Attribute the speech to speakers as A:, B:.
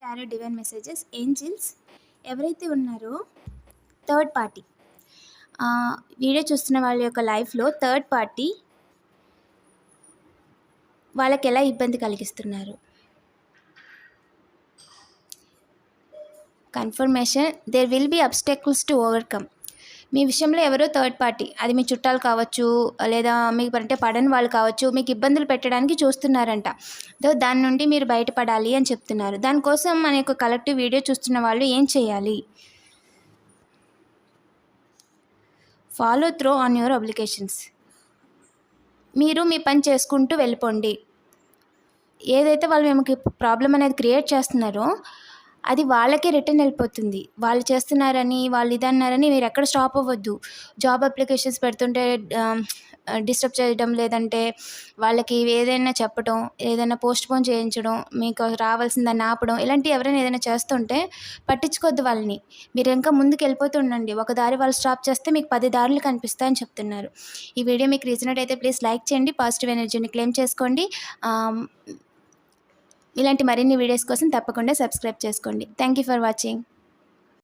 A: Tarot divine messages Angeles ఎవరైతే ఉన్నారో third party video చూస్తున్న వాళ్ళ యొక్క లైఫ్లో థర్డ్ పార్టీ వాళ్ళకి ఎలా ఇబ్బంది కలిగిస్తున్నారు. Confirmation there will be obstacles to overcome. మీ విషయంలో ఎవరో థర్డ్ పార్టీ, అది మీ చుట్టాలు కావచ్చు లేదా మీకు అంటే పడని వాళ్ళు కావచ్చు, మీకు ఇబ్బందులు పెట్టడానికి చూస్తున్నారంట. దాని నుండి మీరు బయటపడాలి అని చెప్తున్నారు. దానికోసం మన యొక్క కలెక్టివ్ వీడియో చూస్తున్న వాళ్ళు ఏం చేయాలి? Follow through on your obligations. మీరు మీ పని చేసుకుంటూ వెళ్ళిపోండి. ఏదైతే వాళ్ళు మీకు ప్రాబ్లం అనేది క్రియేట్ చేస్తున్నారో అది వాళ్ళకే రిటర్న్ వెళ్ళిపోతుంది. వాళ్ళు చేస్తున్నారని, వాళ్ళు ఇదన్నారని మీరు ఎక్కడ స్టాప్ అవ్వద్దు. జాబ్ అప్లికేషన్స్ పెడుతుంటే డిస్టర్బ్ చేయడం, లేదంటే వాళ్ళకి ఏదైనా చెప్పడం, ఏదైనా పోస్ట్పోన్ చేయించడం, మీకు రావాల్సిందాన్ని ఆపడం, ఇలాంటివి ఎవరైనా ఏదైనా చేస్తుంటే పట్టించుకోవద్దు వాళ్ళని. మీరు ఇంకా ముందుకు వెళ్ళిపోతూ ఉండండి. ఒక దారి వాళ్ళు స్టాప్ చేస్తే మీకు 10 దారులు కనిపిస్తాయని చెప్తున్నారు. ఈ వీడియో మీకు రీజనెట్ అయితే ప్లీజ్ లైక్ చేయండి. పాజిటివ్ ఎనర్జీని క్లెయిమ్ చేసుకోండి. ఇలాంటి మరిన్ని వీడియోస్ కోసం తప్పకుండా సబ్స్క్రైబ్ చేసుకోండి. Thank you for watching.